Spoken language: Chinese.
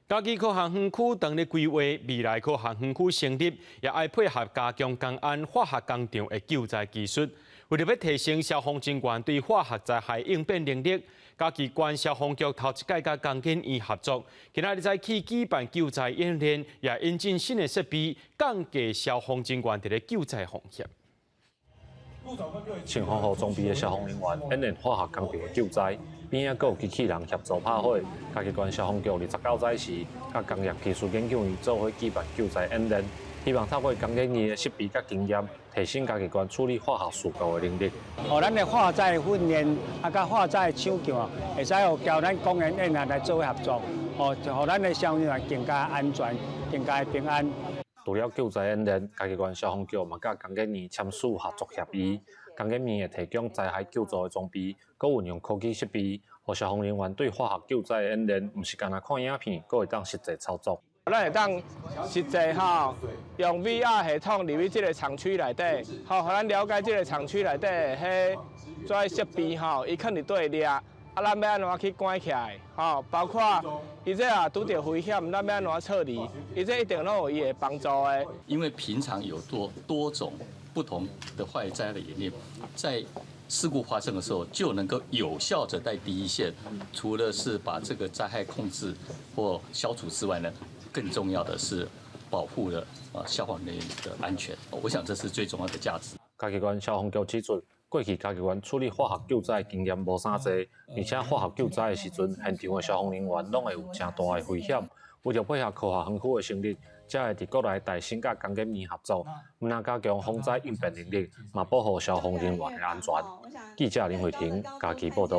嘉义科学园区当日规划未来科学园区成立，也爱配合加强公安化学工厂的救灾技术。为了要提升消防人员对化学灾害应变能力，嘉义县消防局头一届甲江建院合作，今仔日早起举办救灾演练，也引进新的设备，降低消防人员伫咧救灾风险。穿防护装备的消防人员演练化学工厂的救灾，边仔阁有机器人协助拍火。嘉义县消防局29早时，甲工业技术研究院做伙举办救灾演练，希望透过江建院的设备甲经验，提升嘉义县处理化学事故的能力。咱的化灾训练甲化灾抢救啊，会使交咱公园演来做合作，互咱的消防人员更加安全、更加平安。除了救灾演练，嘉义县消防局嘛甲江建院签署合作协议。江建院会提供灾害救助的装备，佮运用科技设备，互消防人员对化学救灾的演练，毋是干那看影片，佮会当实际操作。咱会当实际用 VR 系统入去这个厂区内底，互咱了解这个厂区内底迄遮设备伊肯定对抓。咱要安怎去关起来？包括伊这拄到危险，咱要安怎处理？伊这一定拢有伊的帮助的。因为平常有多种不同的坏灾的演练，在事故发生的时候就能够有效的在第一线，除了是把这个灾害控制或消除之外呢，更重要的是保护了消防人员的安全。我想这是最重要的价值。嘉义县消防局指出，过去嘉义县处理化学救灾经验无啥济，而且化学救灾的时阵，现场的消防人员拢会有正大的危险。为了配合科学园区的成立，才会伫国内大新甲江建院合作，唔但加强防灾应变能力，嘛保护消防人员的安全。记者林慧婷，嘉义报道。